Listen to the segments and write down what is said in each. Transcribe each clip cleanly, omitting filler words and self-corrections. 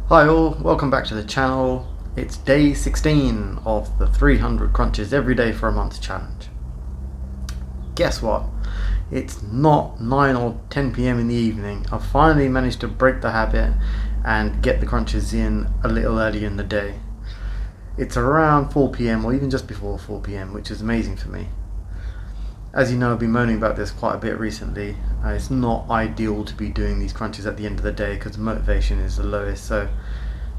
Hi all, welcome back to the channel. It's day 16 of the 300 crunches every day for a month challenge. Guess what? It's not 9 or 10 p.m. in the evening. I've finally managed to break the habit and get the crunches in a little early in the day. It's around 4 p.m. or even just before 4 p.m, which is amazing for me. As you know, I've been moaning about this quite a bit recently. It's not ideal to be doing these crunches at the end of the day because the motivation is the lowest. So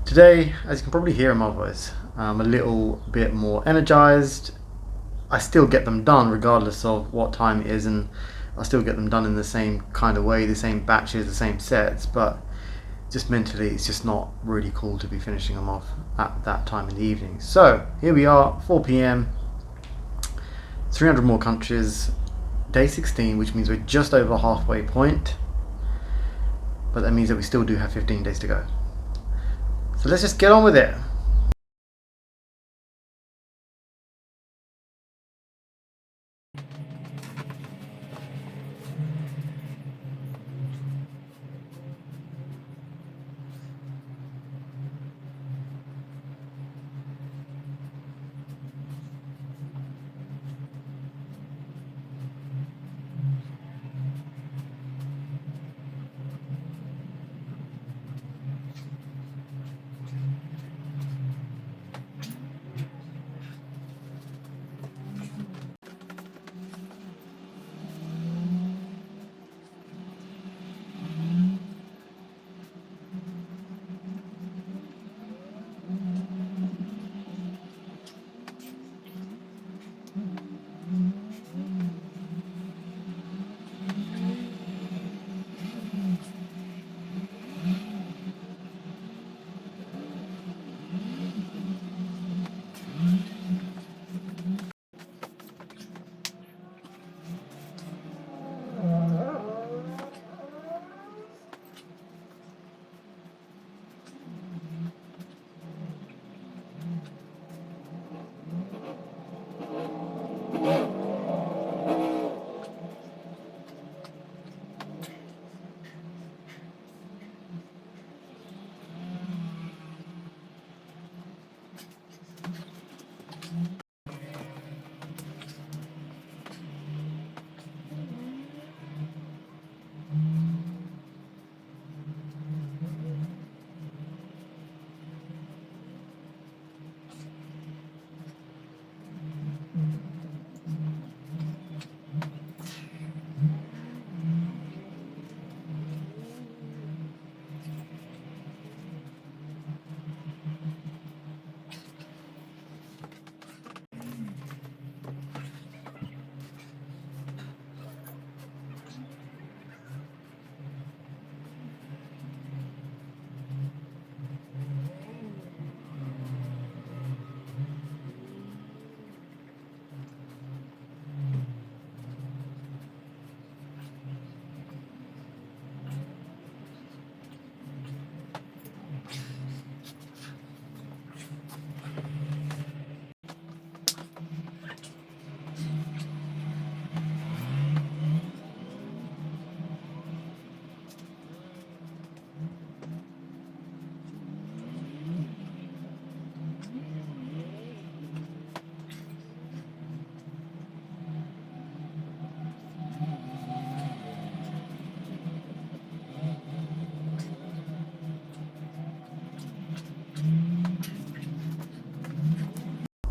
today, as you can probably hear in my voice, I'm a little bit more energized. I still get them done regardless of what time it is, and I still get them done in the same kind of way, the same batches, the same sets, but just mentally it's just not really cool to be finishing them off at that time in the evening. So here we are, 4 p.m, 300 more crunches, day 16, which means we're just over halfway point, but that means that we still do have 15 days to go. So let's just get on with it.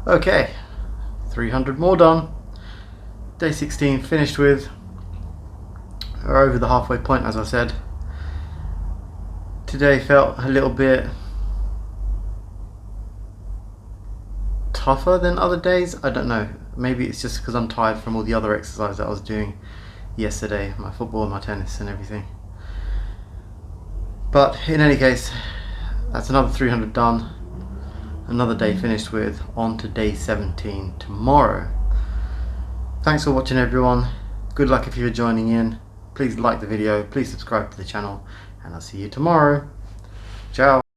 Okay, 300 more done. Day 16 finished with. We're over the halfway point, as I said. Today felt a little bit tougher than other days. I don't know. Maybe it's just because I'm tired from all the other exercise that I was doing yesterday, my football and my tennis and everything. But in any case, that's another 300 done. Another day finished with. On to day 17 tomorrow. Thanks for watching, everyone. Good luck if you're joining in. Please like the video, please subscribe to the channel, and I'll see you tomorrow. Ciao.